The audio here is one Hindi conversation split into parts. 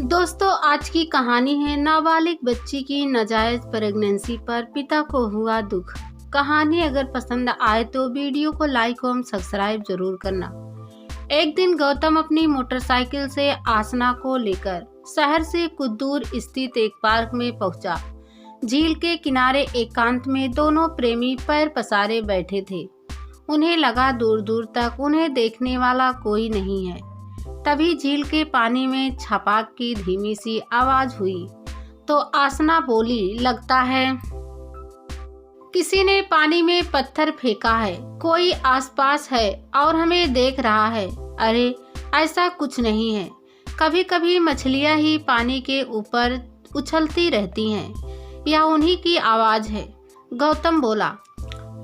दोस्तों, आज की कहानी है नाबालिग बच्ची की नाजायज प्रेगनेंसी पर पिता को हुआ दुख। कहानी अगर पसंद आए तो वीडियो को लाइक और सब्सक्राइब जरूर करना। एक दिन गौतम अपनी मोटरसाइकिल से आसना को लेकर शहर से कुछ दूर स्थित एक पार्क में पहुंचा। झील के किनारे एकांत में दोनों प्रेमी पैर पसारे बैठे थे। उन्हें लगा दूर दूर तक उन्हें देखने वाला कोई नहीं है। तभी झील के पानी में छपाक की धीमी सी आवाज हुई तो आसना बोली, लगता है किसी ने पानी में पत्थर फेंका है। कोई आसपास है और हमें देख रहा है। अरे ऐसा कुछ नहीं है, कभी कभी मछलियां ही पानी के ऊपर उछलती रहती हैं। यह उन्हीं की आवाज है, गौतम बोला,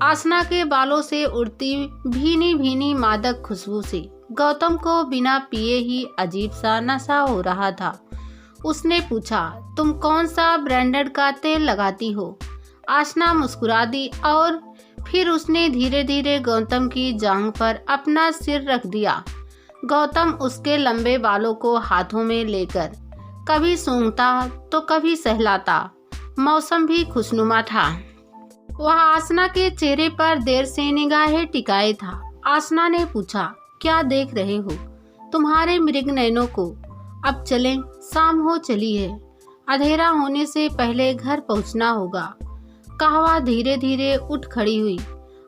आसना के बालों से उड़ती भीनी भीनी मादक खुशबू से। गौतम को बिना पिए ही अजीब सा नशा हो रहा था। उसने पूछा, तुम कौन सा ब्रांडेड का तेल लगाती हो? आसना मुस्कुरा दी और फिर उसने धीरे धीरे गौतम की जांघ पर अपना सिर रख दिया। गौतम उसके लंबे बालों को हाथों में लेकर कभी सूंघता तो कभी सहलाता। मौसम भी खुशनुमा था। वह आसना के चेहरे पर देर से निगाहें टिकाए था। आसना ने पूछा, क्या देख रहे हो? तुम्हारे मृग नैनों को। अब चलें, शाम हो चली है। अंधेरा होने से पहले घर पहुंचना होगा। कहवा धीरे धीरे उठ खड़ी हुई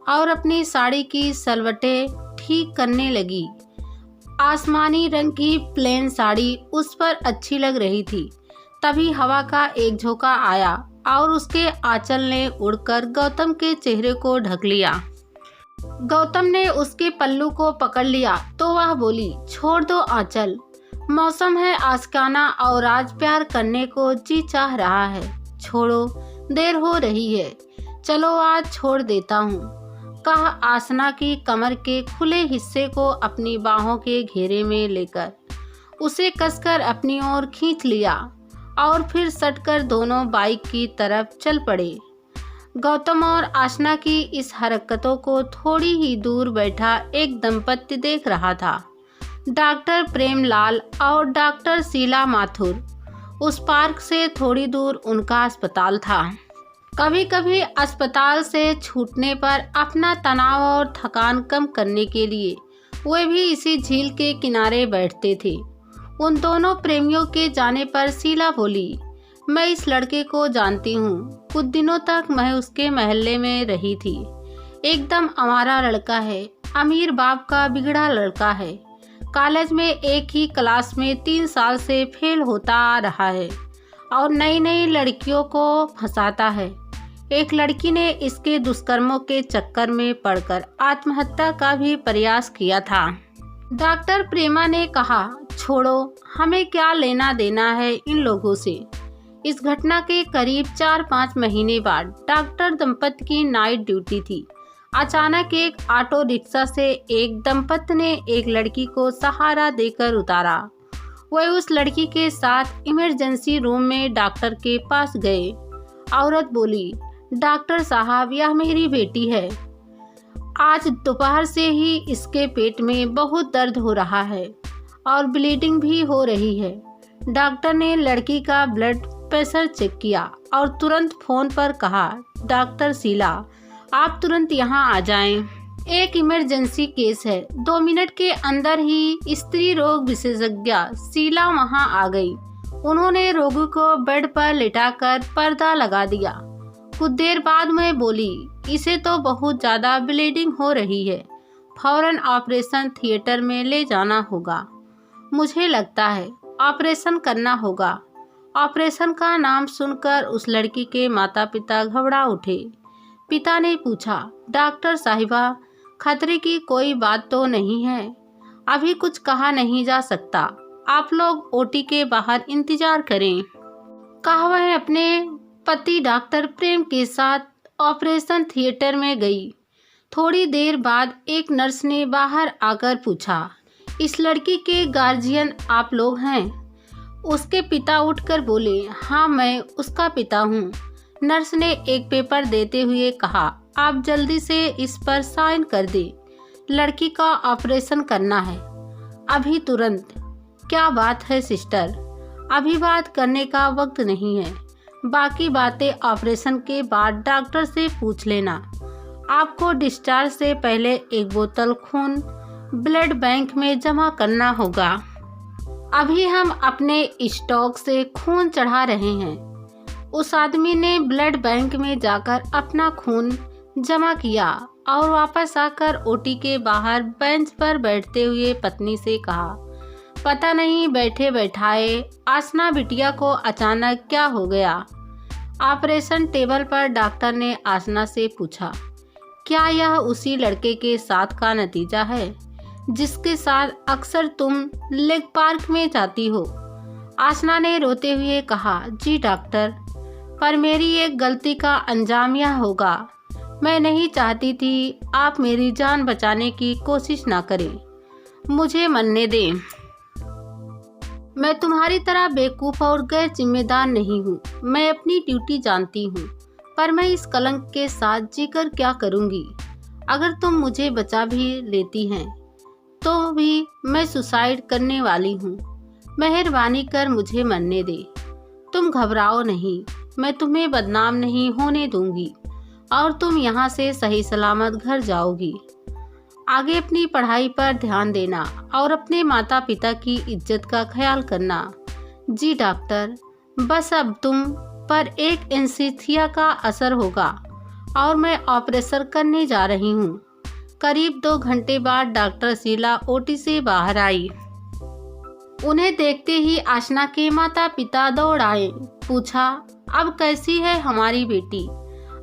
और अपनी साड़ी की सलवटें ठीक करने लगी। आसमानी रंग की प्लेन साड़ी उस पर अच्छी लग रही थी। तभी हवा का एक झोंका आया और उसके आंचल ने उड़कर गौतम के चेहरे को ढक लिया। गौतम ने उसके पल्लू को पकड़ लिया तो वह बोली, छोड़ दो आंचल। मौसम है आशिकाना और आज प्यार करने को जी चाह रहा है। छोड़ो, देर हो रही है। चलो आज छोड़ देता हूँ, कहा आसना की कमर के खुले हिस्से को अपनी बाहों के घेरे में लेकर उसे कसकर अपनी ओर खींच लिया और फिर सटकर दोनों बाइक की तरफ चल पड़े। गौतम और आसना की इस हरकतों को थोड़ी ही दूर बैठा एक दंपत्ति देख रहा था, डॉक्टर प्रेमलाल और डॉक्टर शीला माथुर। उस पार्क से थोड़ी दूर उनका अस्पताल था। कभी कभी अस्पताल से छूटने पर अपना तनाव और थकान कम करने के लिए वे भी इसी झील के किनारे बैठते थे। उन दोनों प्रेमियों के जाने पर शीला बोली, मैं इस लड़के को जानती हूँ। कुछ दिनों तक मैं उसके मोहल्ले में रही थी। एकदम आवारा लड़का है, अमीर बाप का बिगड़ा लड़का है। कॉलेज में एक ही क्लास में 3 साल से फेल होता आ रहा है और नई नई लड़कियों को फंसाता है। एक लड़की ने इसके दुष्कर्मों के चक्कर में पड़कर आत्महत्या का भी प्रयास किया था। डॉक्टर प्रेमा ने कहा, छोड़ो, हमें क्या लेना देना है इन लोगों से। इस घटना के करीब 4-5 महीने बाद डॉक्टर दंपत्ति की नाइट ड्यूटी थी। अचानक एक ऑटो रिक्शा से एक दंपत्ति ने एक लड़की को सहारा देकर उतारा। वह उस लड़की के साथ इमरजेंसी रूम में डॉक्टर के पास गए। औरत बोली, डॉक्टर साहब, यह मेरी बेटी है। आज दोपहर से ही इसके पेट में बहुत दर्द हो रहा है और ब्लीडिंग भी हो रही है। डॉक्टर ने लड़की का ब्लड प्रेशर चेक किया और तुरंत फोन पर कहा, डॉक्टर शीला, आप तुरंत यहाँ आ जाएं। एक इमरजेंसी केस है। 2 मिनट के अंदर ही स्त्री रोग विशेषज्ञ शीला वहाँ आ गई। उन्होंने रोगी को बेड पर लिटाकर पर्दा लगा दिया। कुछ देर बाद मैं बोली, इसे तो बहुत ज़्यादा ब्लीडिंग हो रही है, फौरन ऑपरेशन थिएटर में ले जाना होगा। मुझे लगता है ऑपरेशन करना होगा। ऑपरेशन का नाम सुनकर उस लड़की के माता पिता घबरा उठे। पिता ने पूछा, डॉक्टर साहिबा, खतरे की कोई बात तो नहीं है? अभी कुछ कहा नहीं जा सकता। आप लोग ओटी के बाहर इंतजार करें। कहा वह अपने पति डॉक्टर प्रेम के साथ ऑपरेशन थिएटर में गई। थोड़ी देर बाद एक नर्स ने बाहर आकर पूछा, इस लड़की के गार्जियन आप लोग हैं? उसके पिता उठकर बोले, हाँ, मैं उसका पिता हूँ। नर्स ने एक पेपर देते हुए कहा, आप जल्दी से इस पर साइन कर दे। लड़की का ऑपरेशन करना है, अभी तुरंत। क्या बात है सिस्टर, अभी बात करने का वक्त नहीं है। बाकी बातें ऑपरेशन के बाद डॉक्टर से पूछ लेना। आपको डिस्चार्ज से पहले एक बोतल खून ब्लड बैंक में जमा करना होगा। अभी हम अपने स्टॉक से खून चढ़ा रहे हैं। उस आदमी ने ब्लड बैंक में जाकर अपना खून जमा किया और वापस आकर ओटी के बाहर बेंच पर बैठते हुए पत्नी से कहा, पता नहीं बैठे बैठाए आसना बिटिया को अचानक क्या हो गया। ऑपरेशन टेबल पर डॉक्टर ने आसना से पूछा, क्या यह उसी लड़के के साथ का नतीजा है जिसके साथ अक्सर तुम लेक पार्क में जाती हो? आसना ने रोते हुए कहा, जी डॉक्टर, पर मेरी एक गलती का अंजाम यह होगा। मैं नहीं चाहती थी आप मेरी जान बचाने की कोशिश ना करें। मुझे मरने दें। मैं तुम्हारी तरह बेवकूफ़ और गैर जिम्मेदार नहीं हूँ। मैं अपनी ड्यूटी जानती हूँ, पर मैं इस कलंक के साथ जीकर क्या करूँगी? अगर तुम मुझे बचा भी लेती हैं तो भी मैं सुसाइड करने वाली हूँ। मेहरबानी कर मुझे मरने दे। तुम घबराओ नहीं, मैं तुम्हें बदनाम नहीं होने दूंगी और तुम यहाँ से सही सलामत घर जाओगी। आगे अपनी पढ़ाई पर ध्यान देना और अपने माता पिता की इज्जत का ख्याल करना। जी डॉक्टर, बस अब तुम पर एक एनेस्थीसिया का असर होगा और मैं ऑपरेशन करने जा रही हूँ। करीब 2 घंटे बाद डॉक्टर शीला ओटी से बाहर आई। उन्हें देखते ही आसना के माता पिता दौड़ आए। पूछा, अब कैसी है हमारी बेटी?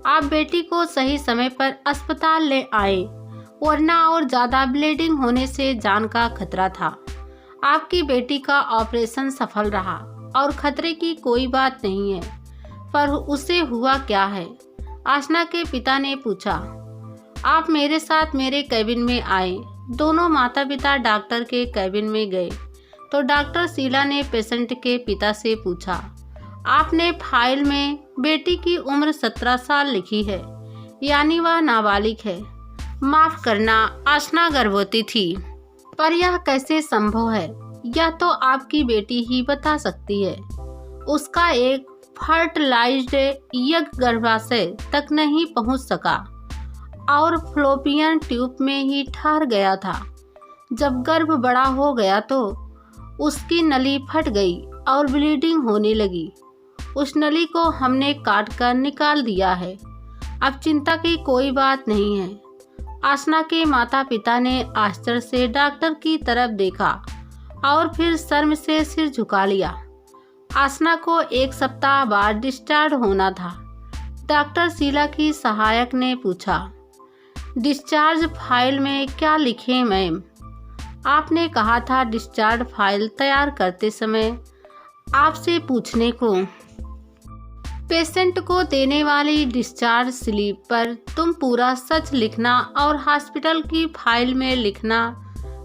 आप बेटी को सही समय पर अस्पताल ले आए, वरना और ज़्यादा ब्लीडिंग होने से जान का खतरा था। आपकी बेटी का ऑपरेशन सफल रहा और खतरे की कोई बात नहीं है, पर उसे हुआ क्या है? आसना के पिता ने पूछा। आप मेरे साथ मेरे कैबिन में आए। दोनों माता पिता डॉक्टर के कैबिन में गए तो डॉक्टर शीला ने पेशेंट के पिता से पूछा, आपने फाइल में बेटी की उम्र 17 साल लिखी है, यानी वह नाबालिग है। माफ करना, आसना गर्भवती थी। पर यह कैसे संभव है? यह तो आपकी बेटी ही बता सकती है। उसका एक फर्टिलाइज्ड एग गर्भाशय तक नहीं पहुंच सका और फ्लोपियन ट्यूब में ही ठहर गया था। जब गर्भ बड़ा हो गया तो उसकी नली फट गई और ब्लीडिंग होने लगी। उस नली को हमने काट कर निकाल दिया है। अब चिंता की कोई बात नहीं है। आसना के माता पिता ने आश्चर्य से डॉक्टर की तरफ देखा और फिर शर्म से सिर झुका लिया। आसना को 1 सप्ताह बाद डिस्चार्ज होना था। डॉक्टर शीला की सहायक ने पूछा, डिस्चार्ज फाइल में क्या लिखे मैम? आपने कहा था डिस्चार्ज फाइल तैयार करते समय आपसे पूछने को। पेशेंट को देने वाली डिस्चार्ज स्लिप पर तुम पूरा सच लिखना और हॉस्पिटल की फाइल में लिखना,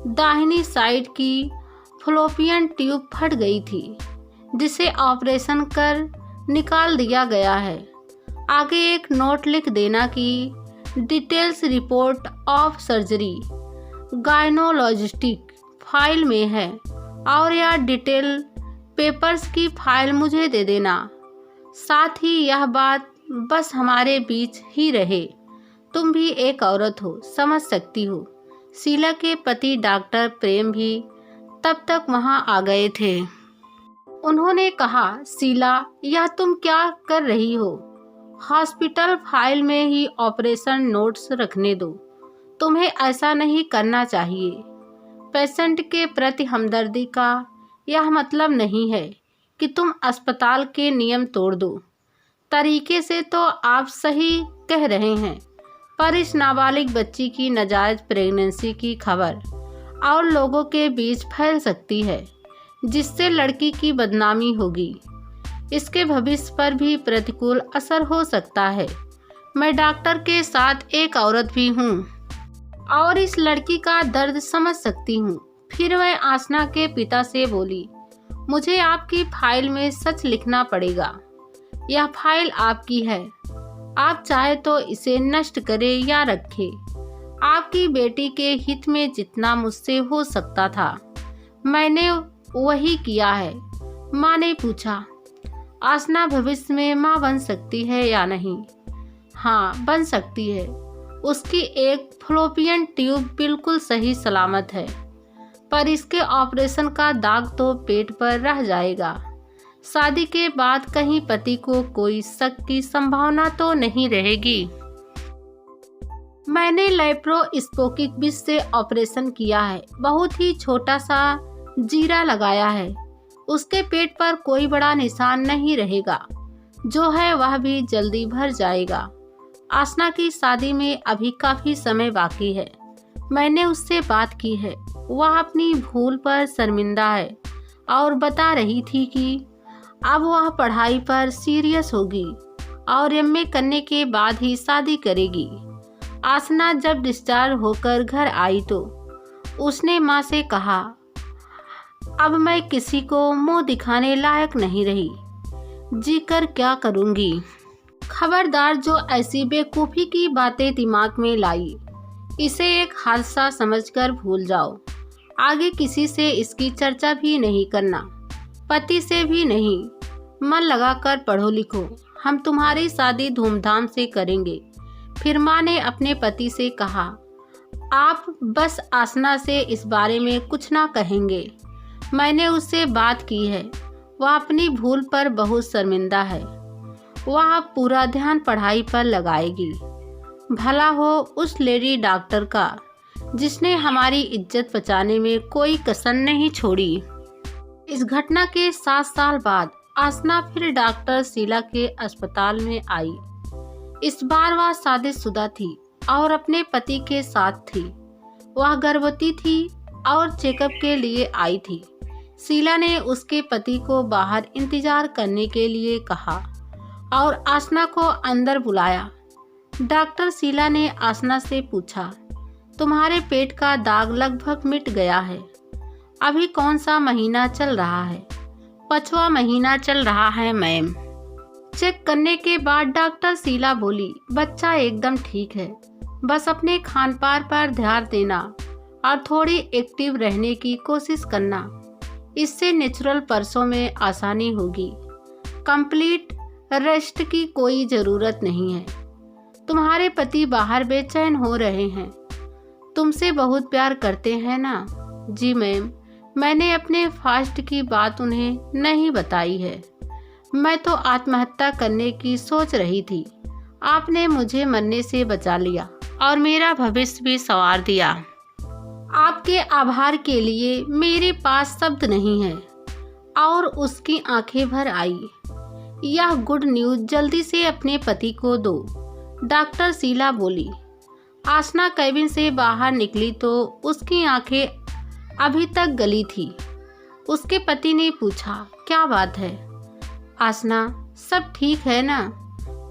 दाहिनी साइड की फ्लोपियन ट्यूब फट गई थी जिसे ऑपरेशन कर निकाल दिया गया है। आगे एक नोट लिख देना कि डिटेल्स रिपोर्ट ऑफ सर्जरी गायनोलॉजिस्टिक फाइल में है और यह डिटेल पेपर्स की फाइल मुझे दे देना। साथ ही यह बात बस हमारे बीच ही रहे। तुम भी एक औरत हो, समझ सकती हो। शीला के पति डॉक्टर प्रेम भी तब तक वहां आ गए थे। उन्होंने कहा, शीला, यह तुम क्या कर रही हो? हॉस्पिटल फाइल में ही ऑपरेशन नोट्स रखने दो। तुम्हें ऐसा नहीं करना चाहिए। पेशेंट के प्रति हमदर्दी का यह मतलब नहीं है कि तुम अस्पताल के नियम तोड़ दो। तरीके से तो आप सही कह रहे हैं, पर इस नाबालिग बच्ची की नाजायज प्रेगनेंसी की खबर और लोगों के बीच फैल सकती है, जिससे लड़की की बदनामी होगी। इसके भविष्य पर भी प्रतिकूल असर हो सकता है। मैं डॉक्टर के साथ एक औरत भी हूँ और इस लड़की का दर्द समझ सकती हूँ। फिर वह आसना के पिता से बोली, मुझे आपकी फाइल में सच लिखना पड़ेगा। यह फाइल आपकी है। आप चाहे तो इसे नष्ट करें या रखें। आपकी बेटी के हित में जितना मुझसे हो सकता था मैंने वही किया है। माँ ने पूछा, आसना भविष्य में माँ बन सकती है या नहीं? हाँ, बन सकती है। उसकी एक फलोपियन ट्यूब बिल्कुल सही सलामत है, पर इसके ऑपरेशन का दाग तो पेट पर रह जाएगा। शादी के बाद कहीं पति को कोई शक की संभावना तो नहीं रहेगी। मैंने लैप्रोस्कोपिक विधि से ऑपरेशन किया है। बहुत ही छोटा सा जीरा लगाया है। उसके पेट पर कोई बड़ा निशान नहीं रहेगा। जो है वह भी जल्दी भर जाएगा। आसना की शादी में अभी काफी समय बाकी है। मैंने उससे बात की है। वह अपनी भूल पर शर्मिंदा है और बता रही थी कि अब वह पढ़ाई पर सीरियस होगी और एमए करने के बाद ही शादी करेगी। आसना जब डिस्चार्ज होकर घर आई तो उसने माँ से कहा, अब मैं किसी को मुंह दिखाने लायक नहीं रही। जी कर क्या करूँगी। खबरदार जो ऐसी बेवकूफ़ी की बातें दिमाग में लाई, इसे एक हादसा समझकर भूल जाओ। आगे किसी से इसकी चर्चा भी नहीं करना, पति से भी नहीं। मन लगाकर पढ़ो लिखो, हम तुम्हारी शादी धूमधाम से करेंगे। फिर माँ ने अपने पति से कहा, आप बस आसना से इस बारे में कुछ ना कहेंगे। मैंने उससे बात की है। वह अपनी भूल पर बहुत शर्मिंदा है। वह पूरा ध्यान पढ़ाई पर लगाएगी। भला हो उस लेडी डॉक्टर का जिसने हमारी इज्जत बचाने में कोई कसर नहीं छोड़ी। इस घटना के 7 साल बाद आसना फिर डॉक्टर शीला के अस्पताल में आई। इस बार वह शादीशुदा थी और अपने पति के साथ थी। वह गर्भवती थी और चेकअप के लिए आई थी। शीला ने उसके पति को बाहर इंतजार करने के लिए कहा और आसना को अंदर बुलाया। डॉक्टर शीला ने आसना से पूछा, तुम्हारे पेट का दाग लगभग मिट गया है। अभी कौन सा महीना चल रहा है? 5वां महीना चल रहा है मैम। चेक करने के बाद डॉक्टर शीला बोली, बच्चा एकदम ठीक है। बस अपने खान पान पर ध्यान देना और थोड़ी एक्टिव रहने की कोशिश करना। इससे नेचुरल परसों में आसानी होगी। कंप्लीट रेस्ट की कोई ज़रूरत नहीं है। तुम्हारे पति बाहर बेचैन हो रहे हैं। तुमसे बहुत प्यार करते हैं ना? जी मैम, मैंने अपने फास्ट की बात उन्हें नहीं बताई है। मैं तो आत्महत्या करने की सोच रही थी। आपने मुझे मरने से बचा लिया और मेरा भविष्य भी संवार दिया। आपके आभार के लिए मेरे पास शब्द नहीं है। और उसकी आंखें भर आई। यह गुड न्यूज़ जल्दी से अपने पति को दो, डॉक्टर शीला बोली। आसना कैबिन से बाहर निकली तो उसकी आंखें अभी तक गली थी। उसके पति ने पूछा, क्या बात है आसना, सब ठीक है ना?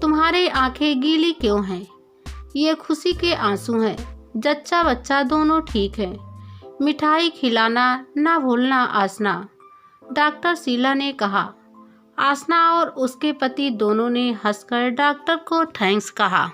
तुम्हारे आंखें गीली क्यों हैं? ये खुशी के आंसू हैं। जच्चा बच्चा दोनों ठीक हैं। मिठाई खिलाना ना भूलना आसना, डॉक्टर शीला ने कहा। आसना और उसके पति दोनों ने हंसकर डॉक्टर को थैंक्स कहा।